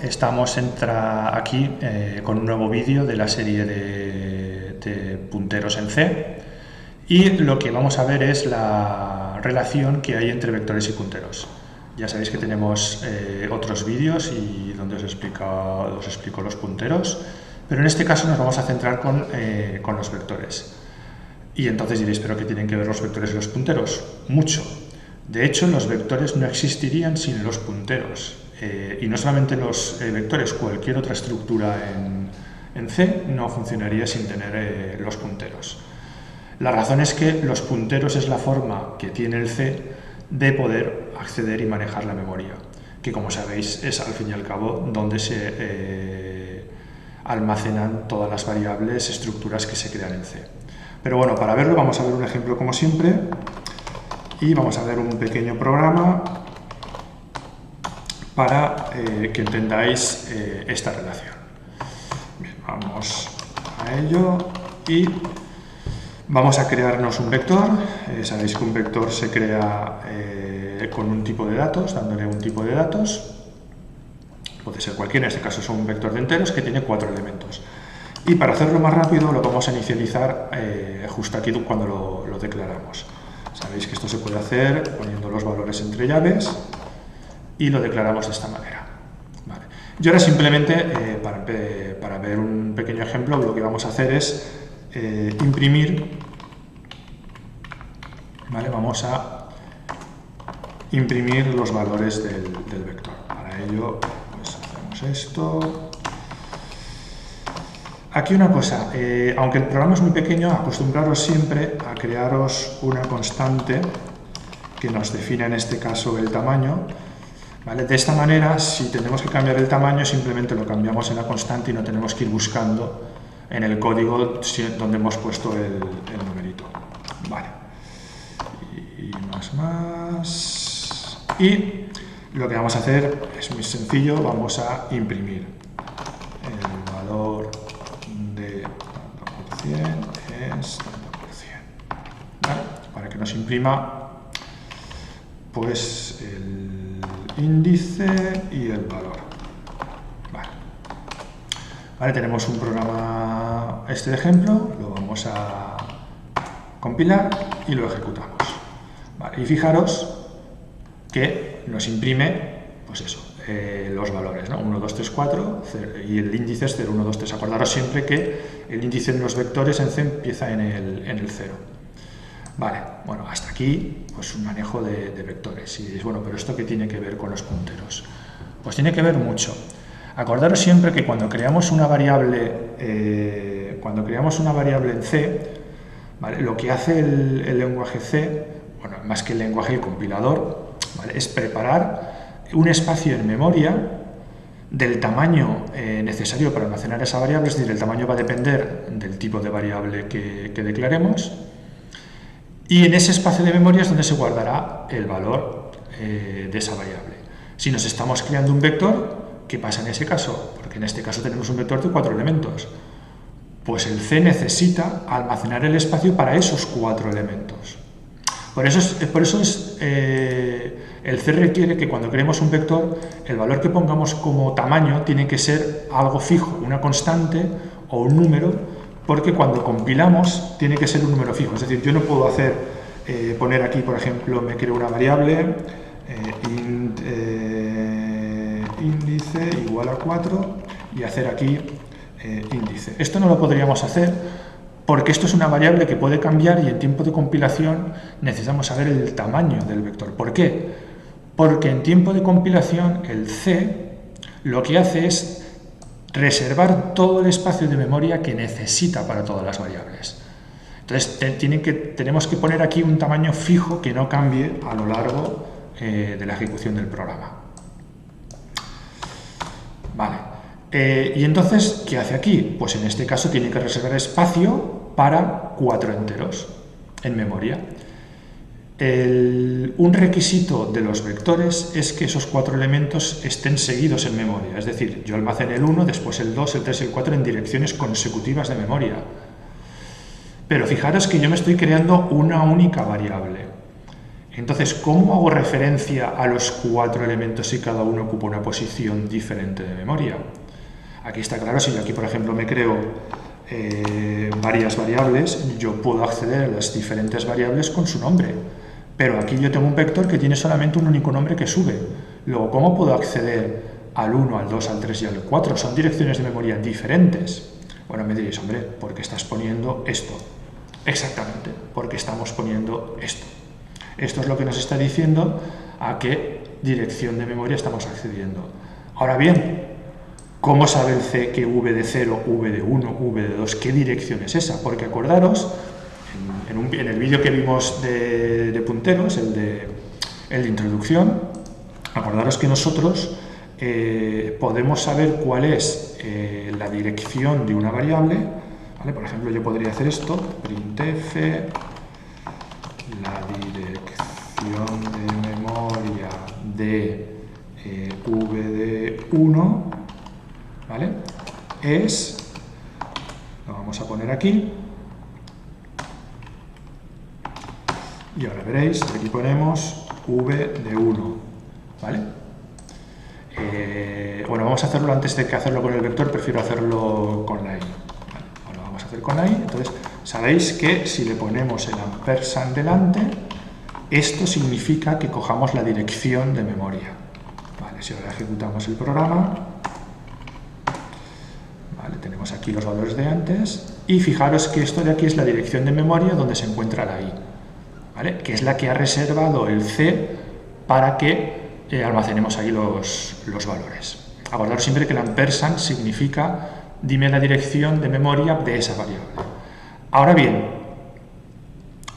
estamos aquí con un nuevo vídeo de la serie de punteros en C, y lo que vamos a ver es la relación que hay entre vectores y punteros. Ya sabéis que tenemos otros vídeos y donde os explico los punteros, pero en este caso nos vamos a centrar con los vectores. Y entonces diréis, ¿pero qué tienen que ver los vectores y los punteros? Mucho. De hecho, los vectores no existirían sin los punteros. Y no solamente los vectores, cualquier otra estructura en C no funcionaría sin tener los punteros. La razón es que los punteros es la forma que tiene el C de poder acceder y manejar la memoria, que como sabéis es al fin y al cabo donde se almacenan todas las variables, estructuras que se crean en C. Pero bueno, para verlo vamos a ver un ejemplo como siempre y vamos a ver un pequeño programa para que entendáis esta relación. Bien, vamos a ello y vamos a crearnos un vector. Sabéis que un vector se crea con un tipo de datos, dándole un tipo de datos. Puede ser cualquiera, en este caso es un vector de enteros que tiene 4 elementos. Y para hacerlo más rápido lo vamos a inicializar justo aquí cuando lo declaramos. Sabéis que esto se puede hacer poniendo los valores entre llaves y lo declaramos de esta manera. Vale. Y ahora simplemente, para ver un pequeño ejemplo, lo que vamos a hacer es imprimir. ¿Vale? Vamos a imprimir los valores del vector. Para ello, pues hacemos esto. Aquí una cosa, aunque el programa es muy pequeño, acostumbraros siempre a crearos una constante que nos define en este caso el tamaño. ¿Vale? De esta manera, si tenemos que cambiar el tamaño, simplemente lo cambiamos en la constante y no tenemos que ir buscando en el código donde hemos puesto el numerito. Vale. Y más. Y lo que vamos a hacer es muy sencillo, vamos a imprimir el valor de tanto por cien es tanto por cien. ¿Vale? Para que nos imprima pues el índice y el valor. Vale, tenemos un programa, este ejemplo, lo vamos a compilar y lo ejecutamos. Vale, y fijaros que nos imprime, pues eso, los valores, ¿no? 1, 2, 3, 4, y el índice es 0, 1, 2, 3. Acordaros siempre que el índice en los vectores en C empieza en el 0. Vale, bueno, hasta aquí pues un manejo de vectores. Y diréis, bueno, pero ¿esto qué tiene que ver con los punteros? Pues tiene que ver mucho. Acordaros siempre que cuando creamos una variable en C, ¿vale? Lo que hace el lenguaje C, bueno, más que el lenguaje, el compilador, ¿vale? Es preparar un espacio en memoria del tamaño necesario para almacenar esa variable, es decir, el tamaño va a depender del tipo de variable que declaremos, y en ese espacio de memoria es donde se guardará el valor de esa variable. Si nos estamos creando un vector, ¿qué pasa en ese caso? Porque en este caso tenemos un vector de 4 elementos. Pues el C necesita almacenar el espacio para esos 4 elementos. Por eso el C requiere que cuando creemos un vector, el valor que pongamos como tamaño tiene que ser algo fijo, una constante o un número, porque cuando compilamos tiene que ser un número fijo. Es decir, yo no puedo poner aquí, por ejemplo, me creo una variable, índice igual a 4 y hacer aquí índice. Esto no lo podríamos hacer porque esto es una variable que puede cambiar y en tiempo de compilación necesitamos saber el tamaño del vector. ¿Por qué? Porque en tiempo de compilación el C lo que hace es reservar todo el espacio de memoria que necesita para todas las variables. Entonces tenemos que poner aquí un tamaño fijo que no cambie a lo largo de la ejecución del programa. Vale. Y entonces, ¿qué hace aquí? Pues en este caso tiene que reservar espacio para 4 enteros en memoria. Un requisito de los vectores es que esos 4 elementos estén seguidos en memoria. Es decir, yo almacené el 1, después el 2, el 3 y el 4 en direcciones consecutivas de memoria. Pero fijaros que yo me estoy creando una única variable. Entonces, ¿cómo hago referencia a los 4 elementos si cada uno ocupa una posición diferente de memoria? Aquí está claro, si yo aquí, por ejemplo, me creo varias variables, yo puedo acceder a las diferentes variables con su nombre. Pero aquí yo tengo un vector que tiene solamente un único nombre que sube. Luego, ¿cómo puedo acceder al 1, al 2, al 3 y al 4? Son direcciones de memoria diferentes. Bueno, me diréis, hombre, ¿por qué estás poniendo esto? Exactamente, porque estamos poniendo esto. Esto es lo que nos está diciendo a qué dirección de memoria estamos accediendo. Ahora bien, ¿cómo sabe el C que V de 0, V de 1, V de 2, qué dirección es esa? Porque acordaros, en el vídeo que vimos de punteros, el de introducción, acordaros que nosotros podemos saber cuál es la dirección de una variable, ¿vale? Por ejemplo, yo podría hacer esto, printf, la dirección de memoria de v de 1, ¿vale? Es, lo vamos a poner aquí, y ahora veréis, aquí ponemos v de 1, ¿vale? Bueno, vamos a hacerlo antes de que hacerlo con el vector, prefiero hacerlo con la i. Vale, ahora vamos a hacer con la i. Entonces, sabéis que si le ponemos el ampersand delante, esto significa que cojamos la dirección de memoria. Vale, si ahora ejecutamos el programa, vale, tenemos aquí los valores de antes, y fijaros que esto de aquí es la dirección de memoria donde se encuentra la i, ¿vale? Que es la que ha reservado el C para que almacenemos ahí los valores. Acordaros siempre que el ampersand significa dime la dirección de memoria de esa variable. Ahora bien,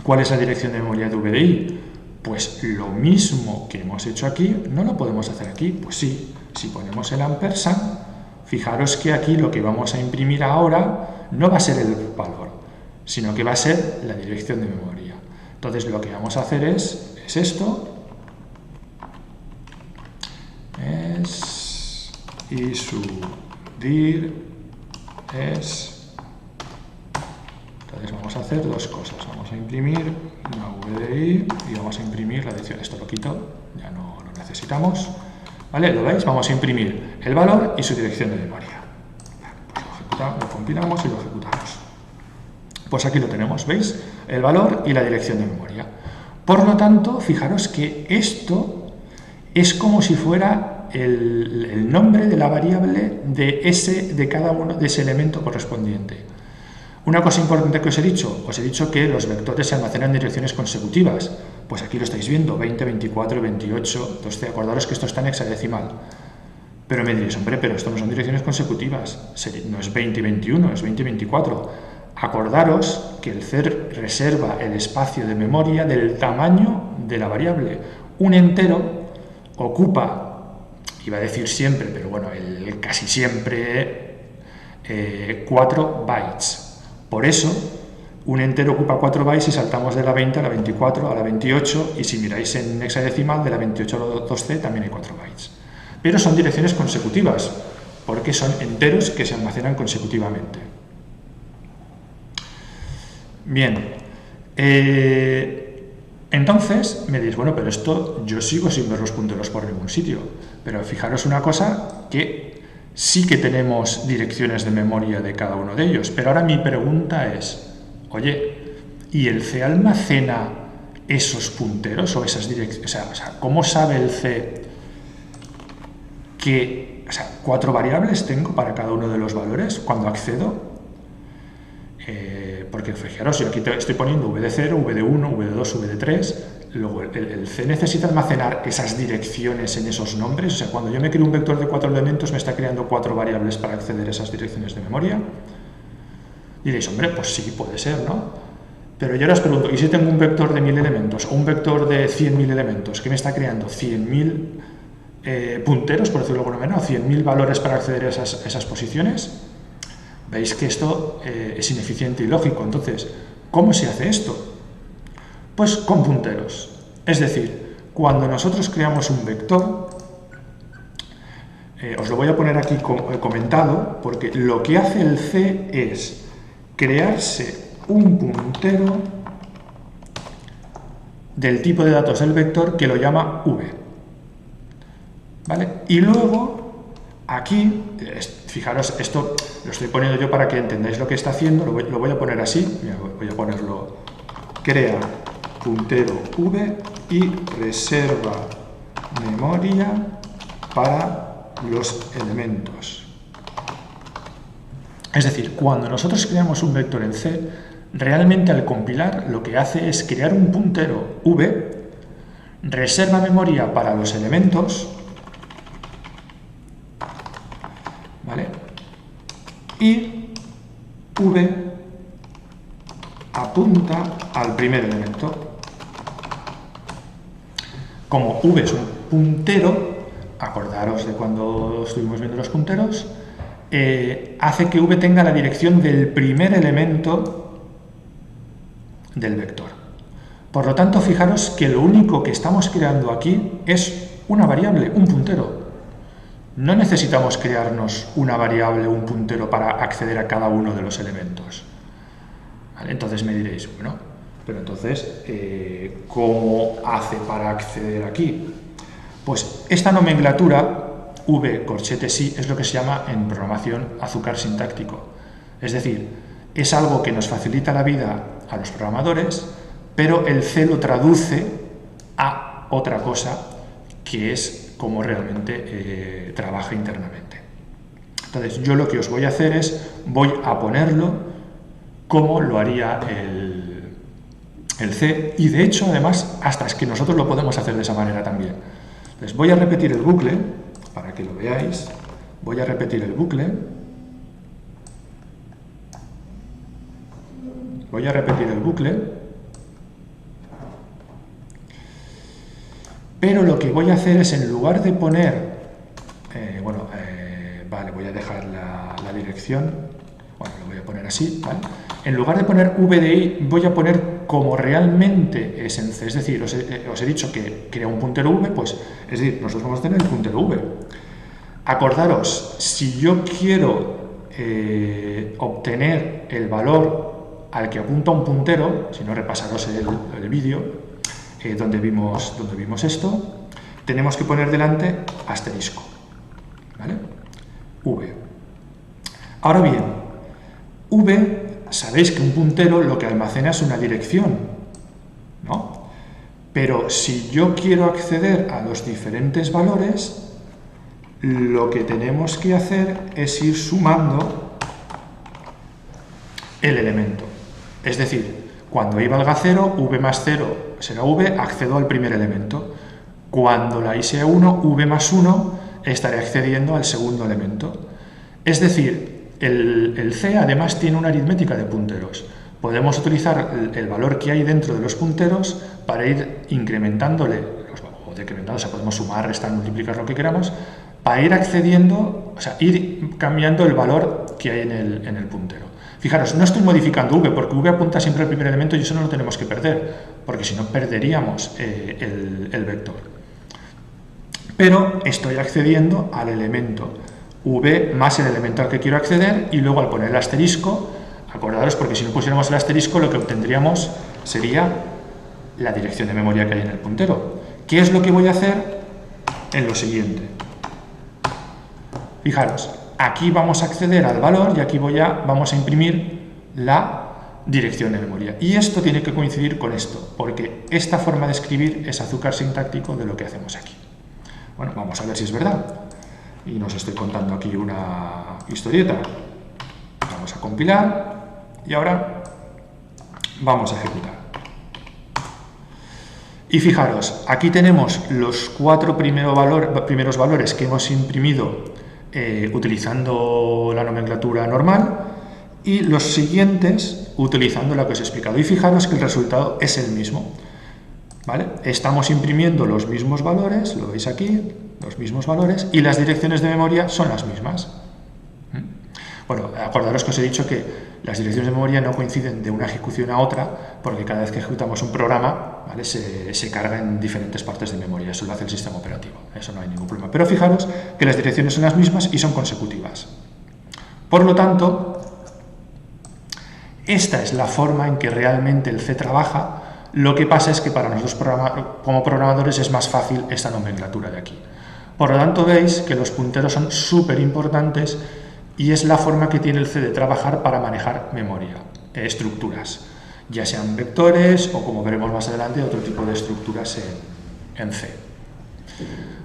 ¿cuál es la dirección de memoria de v de i? Pues lo mismo que hemos hecho aquí, ¿no lo podemos hacer aquí? Pues sí, si ponemos el ampersand, fijaros que aquí lo que vamos a imprimir ahora no va a ser el valor, sino que va a ser la dirección de memoria. Entonces lo que vamos a hacer es esto, es y su dir es. Entonces vamos a hacer dos cosas, vamos a imprimir una VDI y vamos a imprimir la dirección. Esto lo quito, ya no lo necesitamos, ¿vale? ¿Lo veis? Vamos a imprimir el valor y su dirección de memoria. Pues lo compilamos y lo ejecutamos. Pues aquí lo tenemos, ¿veis? El valor y la dirección de memoria. Por lo tanto, fijaros que esto es como si fuera el nombre de la variable de cada uno de ese elemento correspondiente. Una cosa importante que os he dicho que los vectores se almacenan en direcciones consecutivas. Pues aquí lo estáis viendo, 20, 24, 28, 12. Acordaros que esto está en hexadecimal. Pero me diréis, hombre, pero esto no son direcciones consecutivas. No es 20 y 21, es 20 y 24. Acordaros que el C reserva el espacio de memoria del tamaño de la variable. Un entero ocupa, iba a decir siempre, pero bueno, casi siempre 4 bytes. Por eso, un entero ocupa 4 bytes y saltamos de la 20 a la 24 a la 28, y si miráis en hexadecimal, de la 28 a la 2C también hay 4 bytes. Pero son direcciones consecutivas, porque son enteros que se almacenan consecutivamente. Bien, entonces me diréis, bueno, pero esto yo sigo sin ver los punteros por ningún sitio. Pero fijaros una cosa, que sí que tenemos direcciones de memoria de cada uno de ellos. Pero ahora mi pregunta es, oye, ¿y el C almacena esos punteros o esas direcciones? O sea, ¿cómo sabe el C que 4 variables tengo para cada uno de los valores cuando accedo? Porque fijaros, yo aquí estoy poniendo v de 0, v de 1, v de 2, v de 3. Luego el C necesita almacenar esas direcciones en esos nombres. O sea, cuando yo me creo un vector de 4 elementos, me está creando 4 variables para acceder a esas direcciones de memoria. Diréis, hombre, pues sí, puede ser, ¿no? Pero yo ahora os pregunto, ¿y si tengo un vector de 1000 elementos o un vector de 100.000 elementos que me está creando 100.000 punteros, por decirlo de alguna manera, o 100.000 valores para acceder a esas posiciones? Veis que esto es ineficiente y lógico. Entonces, ¿cómo se hace esto? Pues con punteros. Es decir, cuando nosotros creamos un vector, os lo voy a poner aquí comentado, porque lo que hace el C es crearse un puntero del tipo de datos del vector que lo llama v. ¿Vale? Y luego, aquí, fijaros, esto lo estoy poniendo yo para que entendáis lo que está haciendo, lo voy a poner así, mira, voy a ponerlo, crea puntero v y reserva memoria para los elementos. Es decir, cuando nosotros creamos un vector en C, realmente al compilar lo que hace es crear un puntero v, reserva memoria para los elementos, ¿vale? Y v apunta al primer elemento. Como v es un puntero, acordaros de cuando estuvimos viendo los punteros, hace que v tenga la dirección del primer elemento del vector. Por lo tanto, fijaros que lo único que estamos creando aquí es una variable, un puntero. No necesitamos crearnos una variable o un puntero para acceder a cada uno de los elementos. ¿Vale? Entonces me diréis, bueno, pero entonces, ¿cómo hace para acceder aquí? Pues esta nomenclatura, v corchete sí, es lo que se llama en programación azúcar sintáctico. Es decir, es algo que nos facilita la vida a los programadores, pero el C lo traduce a otra cosa que es como realmente trabaja internamente. Entonces, yo lo que os voy a hacer es, voy a ponerlo como lo haría el C, y de hecho, además, hasta es que nosotros lo podemos hacer de esa manera también. Entonces, voy a repetir el bucle, para que lo veáis. Voy a repetir el bucle. Voy a repetir el bucle. Pero lo que voy a hacer es, en lugar de poner... vale, voy a dejar la dirección. Bueno, lo voy a poner así, ¿vale? En lugar de poner VDI, voy a poner como realmente es en C. Es decir, os he dicho que crea un puntero V, pues, es decir, nosotros vamos a tener el puntero V. Acordaros, si yo quiero obtener el valor al que apunta un puntero, si no, repasaros el vídeo donde vimos esto, tenemos que poner delante asterisco, ¿vale? V. Ahora bien, V, sabéis que un puntero lo que almacena es una dirección, ¿no? Pero si yo quiero acceder a los diferentes valores, lo que tenemos que hacer es ir sumando el elemento. Es decir, cuando i valga 0, v más 0 será v, accedo al primer elemento. Cuando la i sea 1, v más 1, estaré accediendo al segundo elemento. Es decir, el C además tiene una aritmética de punteros. Podemos utilizar el valor que hay dentro de los punteros para ir incrementándole, o decrementando, o sea, podemos sumar, restar, multiplicar, lo que queramos, para ir accediendo, o sea, ir cambiando el valor que hay en el puntero. Fijaros, no estoy modificando v, porque v apunta siempre al primer elemento y eso no lo tenemos que perder, porque si no perderíamos el vector. Pero estoy accediendo al elemento v más el elemento al que quiero acceder, y luego al poner el asterisco, acordaros, porque si no pusiéramos el asterisco, lo que obtendríamos sería la dirección de memoria que hay en el puntero. ¿Qué es lo que voy a hacer? En lo siguiente. Fijaros, aquí vamos a acceder al valor y aquí vamos a imprimir la dirección de memoria. Y esto tiene que coincidir con esto, porque esta forma de escribir es azúcar sintáctico de lo que hacemos aquí. Bueno, vamos a ver si es verdad. Y nos estoy contando aquí una historieta. Vamos a compilar y ahora vamos a ejecutar. Y fijaros, aquí tenemos los 4 primeros valores que hemos imprimido utilizando la nomenclatura normal, y los siguientes utilizando la que os he explicado. Y fijaros que el resultado es el mismo, ¿vale? Estamos imprimiendo los mismos valores, lo veis aquí, los mismos valores, y las direcciones de memoria son las mismas. Bueno, acordaros que os he dicho que las direcciones de memoria no coinciden de una ejecución a otra, porque cada vez que ejecutamos un programa, ¿vale?, se carga en diferentes partes de memoria. Eso lo hace el sistema operativo, eso no hay ningún problema. Pero fijaros que las direcciones son las mismas y son consecutivas. Por lo tanto, esta es la forma en que realmente el C trabaja Lo que pasa es que para nosotros como programadores es más fácil esta nomenclatura de aquí. Por lo tanto, veis que los punteros son súper importantes y es la forma que tiene el C de trabajar para manejar memoria, estructuras, ya sean vectores o, como veremos más adelante, otro tipo de estructuras en C.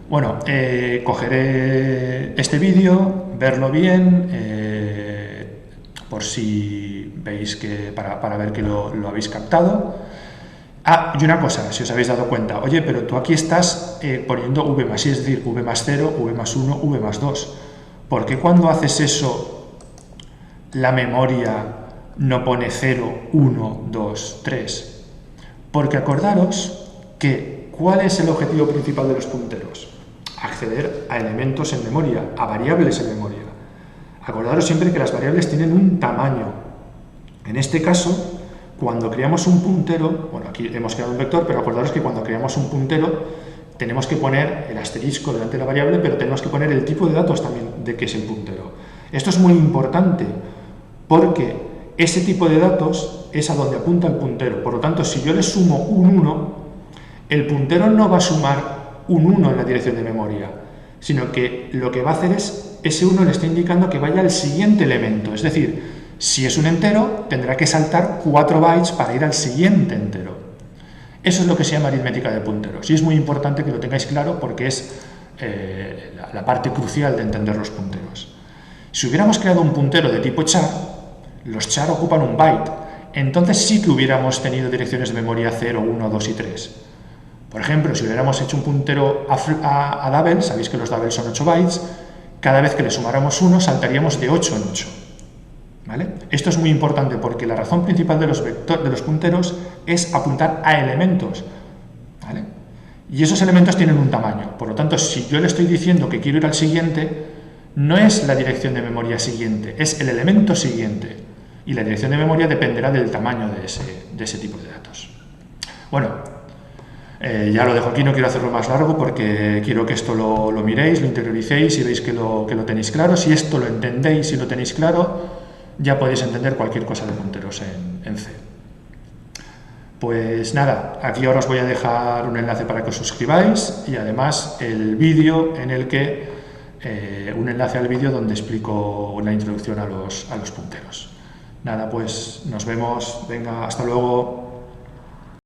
Bueno, cogeré este vídeo, verlo bien, por si veis que para ver que lo habéis captado. Ah, y una cosa, si os habéis dado cuenta, oye, pero tú aquí estás poniendo v más i, es decir, v más 0, v más 1, v más 2. ¿Por qué cuando haces eso la memoria no pone 0, 1, 2, 3? Porque acordaros que ¿cuál es el objetivo principal de los punteros? Acceder a elementos en memoria, a variables en memoria. Acordaros siempre que las variables tienen un tamaño. En este caso, cuando creamos un puntero, bueno, aquí hemos creado un vector, pero acordaros que cuando creamos un puntero tenemos que poner el asterisco delante de la variable, pero tenemos que poner el tipo de datos también de que es el puntero. Esto es muy importante porque ese tipo de datos es a donde apunta el puntero. Por lo tanto, si yo le sumo un 1, el puntero no va a sumar un 1 en la dirección de memoria, sino que lo que va a hacer es, ese 1 le está indicando que vaya al siguiente elemento. Es decir, si es un entero, tendrá que saltar 4 bytes para ir al siguiente entero. Eso es lo que se llama aritmética de punteros. Y es muy importante que lo tengáis claro porque es la parte crucial de entender los punteros. Si hubiéramos creado un puntero de tipo char, los char ocupan un byte. Entonces sí que hubiéramos tenido direcciones de memoria 0, 1, 2 y 3. Por ejemplo, si hubiéramos hecho un puntero a double, sabéis que los doubles son 8 bytes, cada vez que le sumáramos 1 saltaríamos de 8 en 8. ¿Vale? Esto es muy importante porque la razón principal de los punteros es apuntar a elementos. ¿Vale? Y esos elementos tienen un tamaño. Por lo tanto, si yo le estoy diciendo que quiero ir al siguiente, no es la dirección de memoria siguiente, es el elemento siguiente. Y la dirección de memoria dependerá del tamaño de ese tipo de datos. Bueno, ya lo dejo aquí, no quiero hacerlo más largo porque quiero que esto lo miréis, lo interioricéis y veis que lo tenéis claro. Si esto lo entendéis y lo tenéis claro, ya podéis entender cualquier cosa de punteros en C. Pues nada, aquí ahora os voy a dejar un enlace para que os suscribáis y además el vídeo en el que, un enlace al vídeo donde explico una introducción a los punteros. Nada, pues nos vemos, venga, hasta luego.